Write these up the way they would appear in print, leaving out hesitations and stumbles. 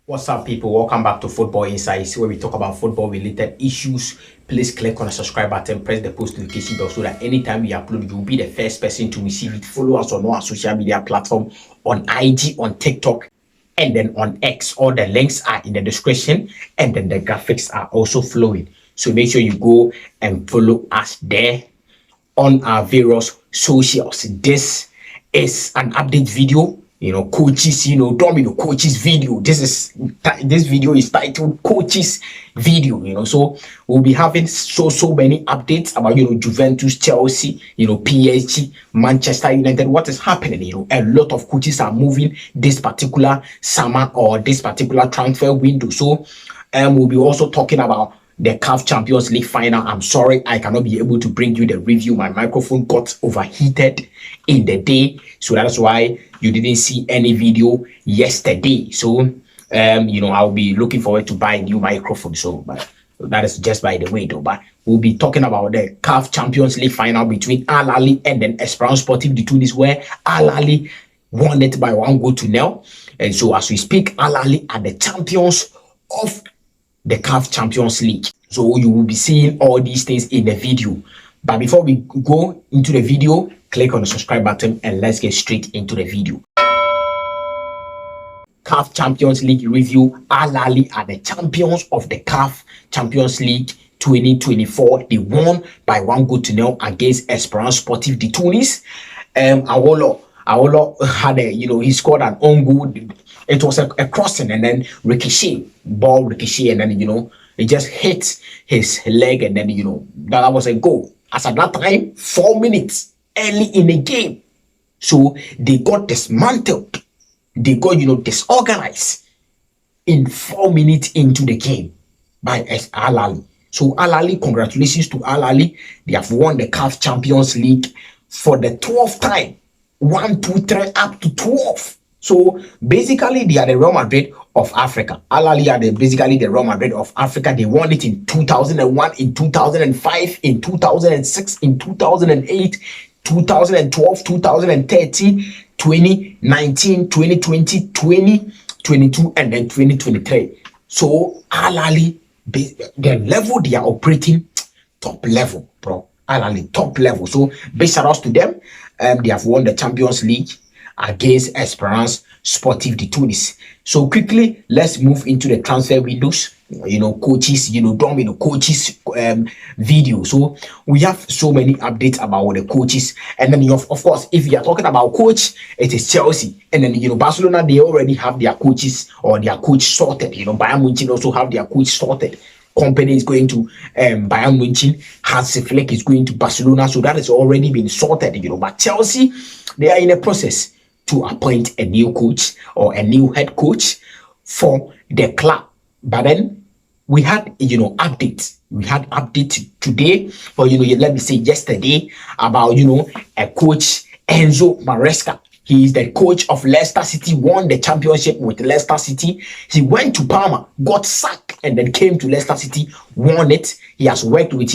What's up, people? Welcome back to Football Insights, where we talk about football related issues. Please click on the subscribe button, press the post notification bell so that anytime we upload, you'll be the first person to receive it. Follow us on our social media platform on IG, on TikTok, and then on X. All the links are in the description, and then the graphics are also flowing. So make sure you go and follow us there on our various socials. This is an update video. Coaches, coaches video. This video is titled coaches video. So we'll be having so many updates about Juventus, Chelsea, PSG, Manchester United. What is happening? A lot of coaches are moving this particular summer or this particular transfer window. So we'll be also talking about the CAF Champions League final. I'm sorry, I cannot be able to bring you the review. My microphone got overheated in the day, so that's why you didn't see any video yesterday. So I'll be looking forward to buy a new microphone. So but that is just by the way though. But we'll be talking about the CAF Champions League final between Al Ahly and then Esperance Sportive de Tunis, where Al Ahly won it by 1-0. And so as we speak, Al Ahly are the champions of the CAF Champions League. So you will be seeing all these things in the video. But before we go into the video, click on the subscribe button and let's get straight into the video. CAF Champions League review. Al Ahly are the champions of the CAF Champions League 2024. They won by 1-0 against Esperance Sportive de Tunis. Awolo had he scored an own goal. It was a crossing and then ball ricochet, and then it just hit his leg, and then that was a goal. As at that time, 4 minutes early in the game, so they got dismantled. They got disorganized in 4 minutes into the game by Al Ahly. So Al Ahly, congratulations to Al Ahly. They have won the CAF Champions League for the 12th time. 1, 2, 3, up to 12. So basically, they are the Real Madrid of Africa. Al Ahly are basically the Real Madrid of Africa. They won it in 2001, in 2005, in 2006, in 2008, 2012, 2013, 2019, 2020, 2022, and then 2023. So Al Ahly, the level they are operating, top level, bro. Al Ahly, top level. So big shout outs to them. They have won the Champions League against Esperance Sportive de Tunis. So quickly, let's move into the transfer windows. Coaches, coaches video. So we have so many updates about the coaches, and then of course, if you are talking about coach, it is Chelsea, and then Barcelona, they already have their coaches or their coach sorted. Bayern Munich also have their coach sorted. Company is going to Bayern Munich. Hansi Flick is going to Barcelona, so that has already been sorted. But Chelsea, they are in a process to appoint a new coach or a new head coach for the club. But then we had updates. We had updates today, or let me say yesterday, about a coach, Enzo Maresca. He is the coach of Leicester City, won the championship with Leicester City. He went to Parma, got sacked, and then came to Leicester City, won it. He has worked with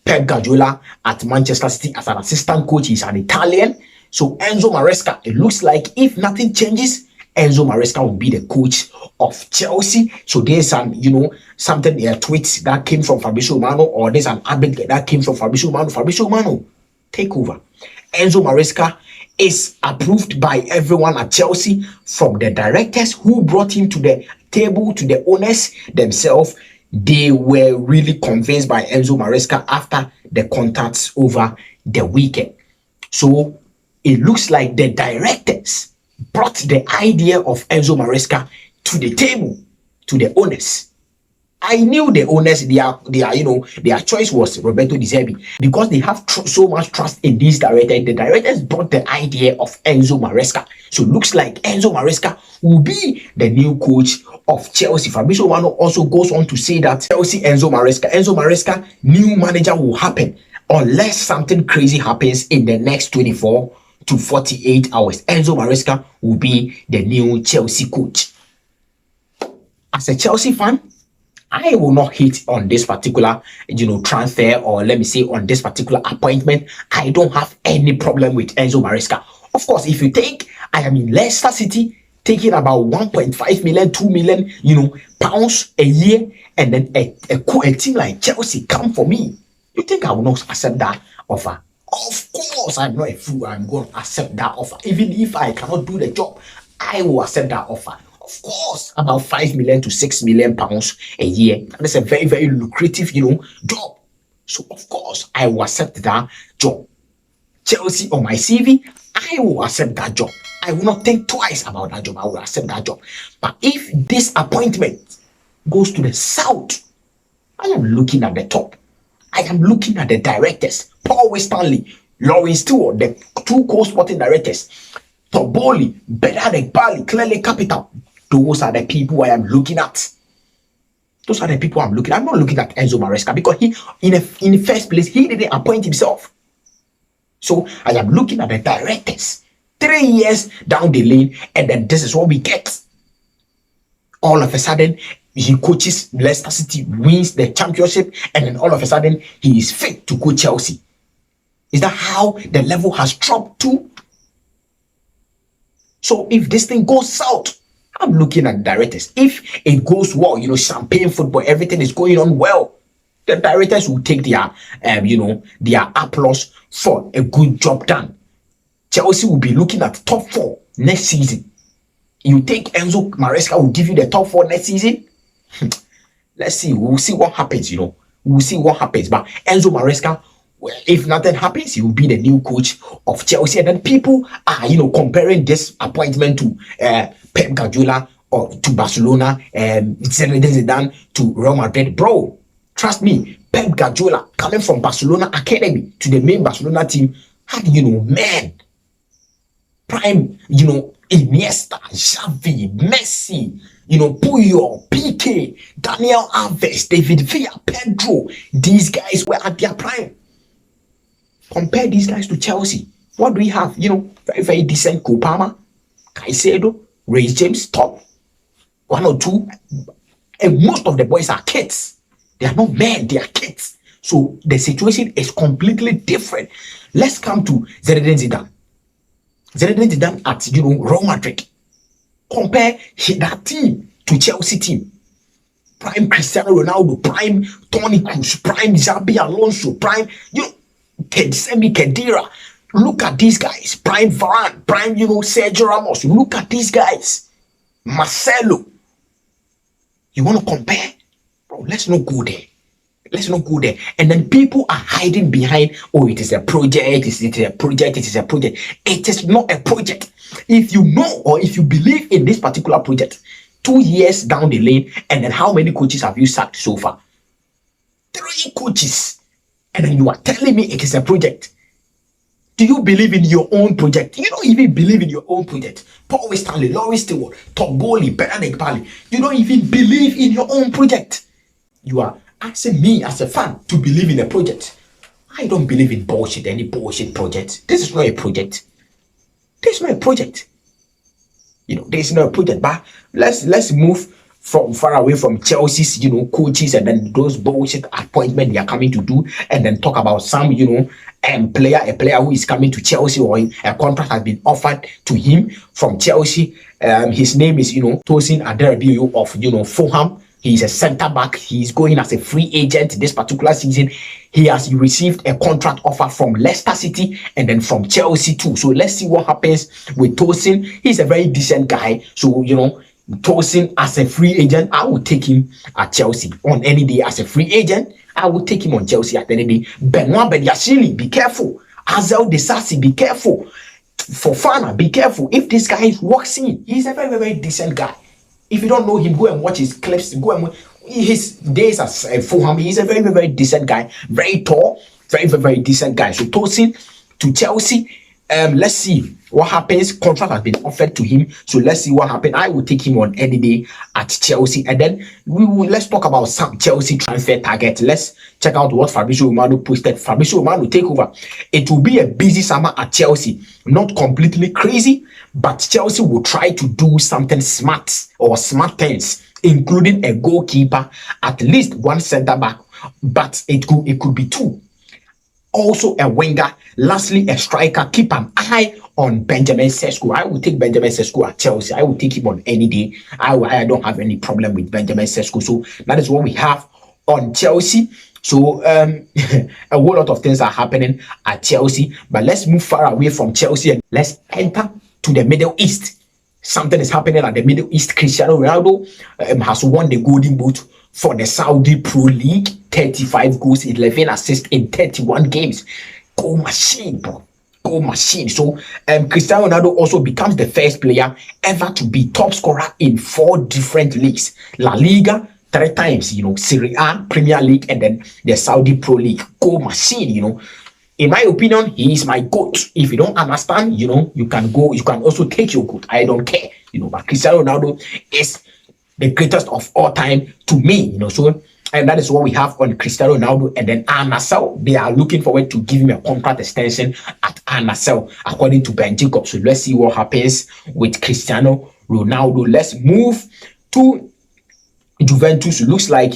Pep Guardiola at Manchester City as an assistant coach. He's an Italian. So Enzo Maresca, it looks like if nothing changes, Enzo Maresca will be the coach of Chelsea. So there's something, a tweet that came from Fabrizio Romano, or there's an update that came from Fabrizio Romano. Fabrizio Romano, take over. Enzo Maresca is approved by everyone at Chelsea, from the directors who brought him to the table to the owners themselves. They were really convinced by Enzo Maresca after the contacts over the weekend. So it looks like the directors brought the idea of Enzo Maresca to the table, to the owners. I knew the owners, their choice was Roberto De Zerbi, because they have so much trust in this director. The directors brought the idea of Enzo Maresca. So it looks like Enzo Maresca will be the new coach of Chelsea. Fabrizio Romano also goes on to say that Chelsea, Enzo Maresca, new manager will happen unless something crazy happens in the next 24 to 48 hours. Enzo Maresca will be the new Chelsea coach. As a Chelsea fan, I will not hate on this particular, transfer, or let me say on this particular appointment. I don't have any problem with Enzo Maresca. Of course, if you think I am in Leicester City, taking about 1.5 million, 2 million, pounds a year, and then a team like Chelsea come for me. You think I will not accept that offer? Of course, I'm not a fool. I'm going to accept that offer. Even if I cannot do the job, I will accept that offer. Of course, about 5 million to 6 million pounds a year. That's a very, very lucrative, job. So, of course, I will accept that job. Chelsea on my CV, I will accept that job. I will not think twice about that job. I will accept that job. But if this appointment goes to the south, I am looking at the top. I am looking at the directors, Paul Stanley, Lawrence Stewart, the two co-sporting directors, Toboli, 𝗕𝗥𝗘𝗔𝗞𝗜𝗡𝗚, clearly capital. Those are the people I am looking at. Those are the people I'm looking at. I'm not looking at Enzo Maresca because he, in the first place, he didn't appoint himself. So I am looking at the directors 3 years down the lane, and then this is what we get. All of a sudden, he coaches Leicester City, wins the championship, and then all of a sudden, he is fit to coach Chelsea. Is that how the level has dropped to? So if this thing goes south, I'm looking at directors. If it goes well, champagne football, everything is going on well, the directors will take their, their applause for a good job done. Chelsea will be looking at top 4 next season. You think Enzo Maresca will give you the top 4 next season? Let's see. We'll see what happens, We'll see what happens. But Enzo Maresca, well, if nothing happens, he will be the new coach of Chelsea. And then people are, comparing this appointment to Pep Guardiola or to Barcelona and Zinedine Zidane to Real Madrid. Bro, trust me, Pep Guardiola coming from Barcelona Academy to the main Barcelona team had, man, prime, Iniesta, Xavi, Messi, Puyol, PK, Daniel Alves, David Villa, Pedro. These guys were at their prime. Compare these guys to Chelsea. What do we have? Very, very decent Copama, Caicedo, Ray James, top 1 or 2. And most of the boys are kids. They are not men, they are kids. So the situation is completely different. Let's come to Zinedine Zidane. Zinedine Zidane at Real Madrid. Compare that team to Chelsea team. Prime Cristiano Ronaldo, prime Toni Kroos, prime Xabi Alonso, prime Semi Khedira. Look at these guys. Prime Varane, prime Sergio Ramos. Look at these guys. Marcelo. You want to compare? Bro, let's not go there. Let's not go there. And then people are hiding behind, oh, it is a project, it is a project, it is a project. It is not a project. If you know or if you believe in this particular project, 2 years down the lane, and then how many coaches have you sacked so far? 3 coaches. And then you are telling me it is a project. Do you believe in your own project? You don't even believe in your own project. Paul Stanley, Lawrence Stewart, Toboli, 𝗕𝗥𝗘𝗔𝗞𝗜𝗡𝗚. You don't even believe in your own project. You are asking me as a fan to believe in a project. I don't believe in bullshit, any bullshit project. This is not a project. This is not a project. This is not a project. But let's move from far away from Chelsea's, coaches and then those bullshit appointments they are coming to do, and then talk about some, a player who is coming to Chelsea or a contract has been offered to him from Chelsea. His name is, Tosin Aderabioyo of, Fulham. He's a centre back. He's going as a free agent this particular season. He has received a contract offer from Leicester City and then from Chelsea too. So let's see what happens with Tosin. He's a very decent guy. So, Tosin as a free agent, I will take him at Chelsea on any day as a free agent. I will take him on Chelsea at any day. Benoit Badiashile, be careful. Azel Desasi, be careful. Fofana, be careful. If this guy walks in, he's a very, very decent guy. If you don't know him, go and watch his clips. Go and his days as Fulham. He's a very, very, very decent guy. Very tall. Very, very, very decent guy. So Tosin to Chelsea. Let's see what happens. Contract has been offered to him. So let's see what happens. I will take him on any day at Chelsea. And then let's talk about some Chelsea transfer target. Let's check out what Fabrizio Romano posted. Fabrizio Romano take over. It will be a busy summer at Chelsea. Not completely crazy, but Chelsea will try to do something smart or smart things, including a goalkeeper, at least one centre back, but it could be 2. Also a winger, lastly a striker. Keep an eye on Benjamin Sesko. I will take Benjamin Sesko at Chelsea. I will take him on any day. I don't have any problem with Benjamin Sesko. So that is what we have on Chelsea. So a whole lot of things are happening at Chelsea, but let's move far away from Chelsea and let's enter to the Middle East. Something is happening at the Middle East. Cristiano Ronaldo has won the Golden Boot for the Saudi Pro League. 35 goals, 11 assists in 31 games. Goal machine, bro. Goal machine. So Cristiano Ronaldo also becomes the first player ever to be top scorer in 4 different leagues. La Liga 3 times, Serie A, Premier League, and then the Saudi Pro League. Goal machine, In my opinion, he is my GOAT. If you don't understand, you can also take your GOAT. I don't care, but Cristiano Ronaldo is the greatest of all time to me, So, and that is what we have on Cristiano Ronaldo. And then Al Nassr, they are looking forward to give him a contract extension at Al Nassr, according to 𝗕𝗥𝗘𝗏𝗚. So let's see what happens with Cristiano Ronaldo. Let's move to Juventus. It looks like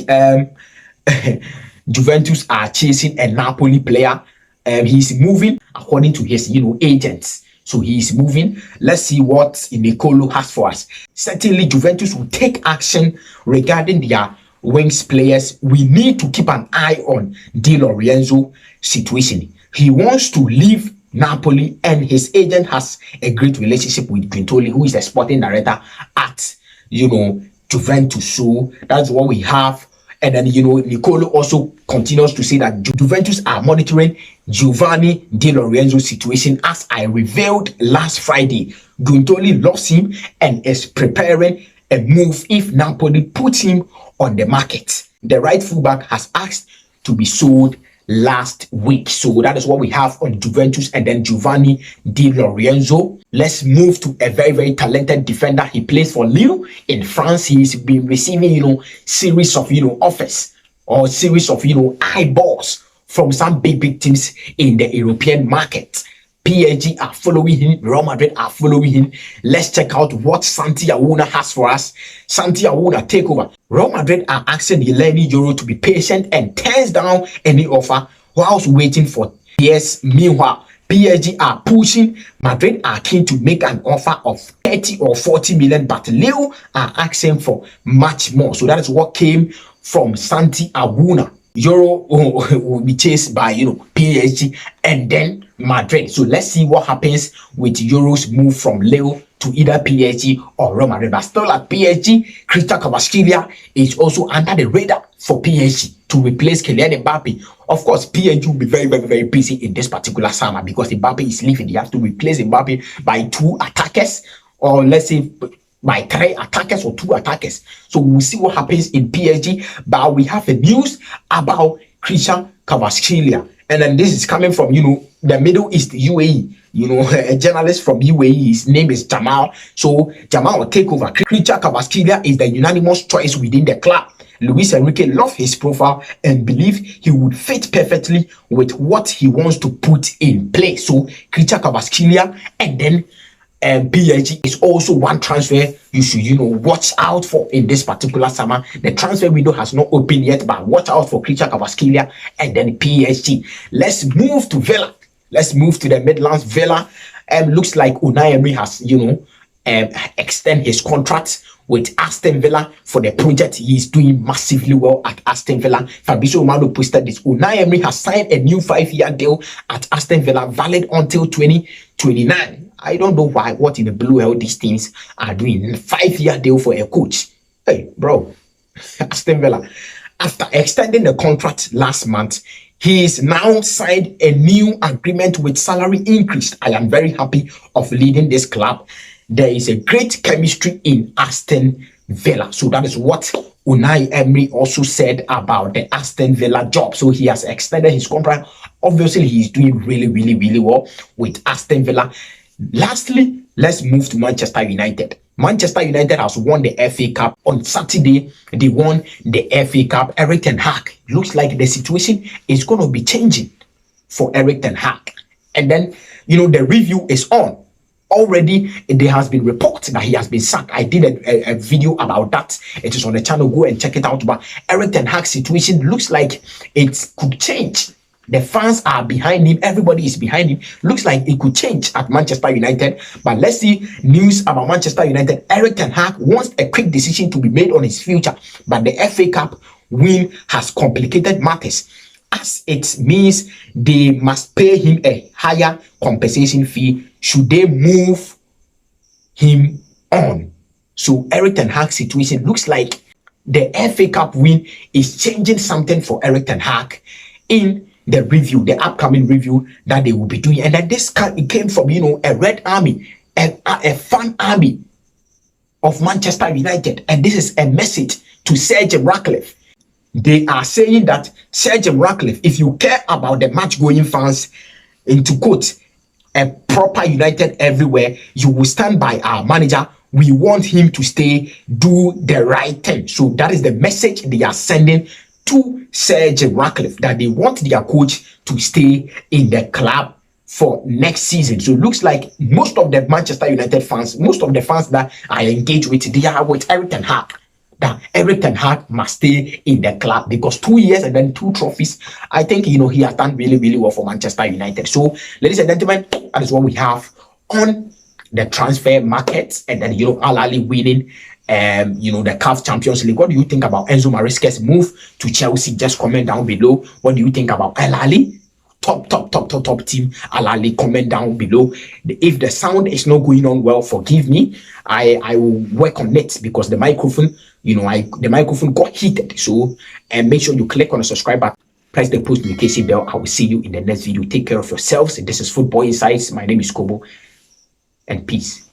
Juventus are chasing a Napoli player. He's moving according to his agents. So he's moving. Let's see what 𝗕𝗥𝗘𝗚 has for us. Certainly Juventus will take action regarding their wings players. We need to keep an eye on 𝗕𝗥𝗘𝗏𝗚's situation. He wants to leave Napoli and his agent has a great relationship with Guintoli, who is the sporting director at Juventus. So that's what we have. And then 𝗕𝗥𝗘𝗚 also continues to say that Juventus are monitoring Giovanni Di Lorenzo's situation. As I revealed last Friday, Guintoli loves him and is preparing a move if Napoli puts him on the market. The right fullback has asked to be sold last week. So that is what we have on Juventus and then Giovanni Di Lorenzo. Let's move to a very, very talented defender. He plays for Lille in France. He's been receiving, series of, offers or series of, eyeballs from some big teams in the European market. PSG are following him. Real Madrid are following him. Let's check out what Santi Aouna has for us. Santi Aouna takeover. Real Madrid are asking €11 to be patient and turns down any offer whilst waiting for PS. Meanwhile, PSG are pushing. Madrid are keen to make an offer of 30 or 40 million, but Lille are asking for much more. So that is what came from Santi Aouna. Euro will be chased by PSG and then Madrid. So let's see what happens with Euro's move from Lille to either PSG or Real Madrid. But still at PSG, 𝗕𝗥𝗚𝗏𝗚 is also under the radar for PSG to replace Kylian Mbappe. Of course, PSG will be very, very, very busy in this particular summer because Mbappe is leaving. They have to replace Mbappe by 2 attackers, or let's say by 3 attackers or 2 attackers. So we'll see what happens in PSG. But we have a news about 𝗕𝗥𝗚𝗏𝗚. And then this is coming from, the Middle East, UAE. A journalist from UAE. His name is Jamal. So Jamal will take over. 𝗕𝗥𝗚𝗏𝗚 is the unanimous choice within the club. Luis Enrique loved his profile and believed he would fit perfectly with what he wants to put in place. So 𝗕𝗥𝗚𝗏𝗚 and then PSG is also one transfer you should watch out for in this particular summer. The transfer window has not opened yet, but watch out for 𝗕𝗥𝗚𝗏𝗚 and then PSG. Let's move to Villa. Let's move to the Midlands. Villa looks like Unai Emery has extend his contract with Aston Villa for the project. He is doing massively well at Aston Villa. Fabrizio Romano posted this. Unai Emery has signed a new 5-year deal at Aston Villa, valid until 2029. I don't know what in the blue hell these teams are doing. 5-year deal for a coach. Hey, bro. Aston Villa. After extending the contract last month, he is now signed a new agreement with salary increase. I am very happy of leading this club. There is a great chemistry in Aston Villa. So that is what Unai Emery also said about the Aston Villa job. So he has extended his contract. Obviously, he is doing really, really, really well with Aston Villa. Lastly, let's move to Manchester United. Manchester United has won the FA Cup on Saturday. They won the FA Cup. Erik ten Hag, looks like the situation is going to be changing for Erik ten Hag. And then, the review is on. Already, there has been reports that he has been sacked. I did a video about that. It is on the channel. Go and check it out. But Erik ten Hag's situation looks like it could change. The fans are behind him. Everybody is behind him. Looks like it could change at Manchester United. But let's see news about Manchester United. Erik ten Hag wants a quick decision to be made on his future. But the FA Cup win has complicated matters, as it means they must pay him a higher compensation fee should they move him on. So Erik ten Hag's situation looks like the FA Cup win is changing something for Erik ten Hag in the review, the upcoming review that they will be doing. And that it came from, a red army, a fan army of Manchester United. And this is a message to Sir Jim Ratcliffe. They are saying that Sir Jim Ratcliffe, if you care about the match-going fans, into quote, a proper United everywhere, you will stand by our manager. We want him to stay, do the right thing. So that is the message they are sending to Sir Jim Ratcliffe, that they want their coach to stay in the club for next season. So it looks like most of the Manchester United fans, most of the fans that I engage with, they are with Erik ten Hag. That Erik ten Hag must stay in the club, because 2 years and then 2 trophies, I think, he has done really, really well for Manchester United. So, ladies and gentlemen, that is what we have on the transfer markets. And then, Al Ahly winning, the CAF Champions League. What do you think about Enzo Maresca's move to Chelsea? Just comment down below. What do you think about Al Ahly? Top team, Al Ahly. Comment down below. If the sound is not going on well, forgive me. I will work on it, because the microphone, the microphone got heated. So, make sure you click on the subscribe button, press the post notification bell. I will see you in the next video. Take care of yourselves. This is Football Insights. My name is 𝗕𝗥𝗘𝗔𝗞𝗜𝗡, and peace.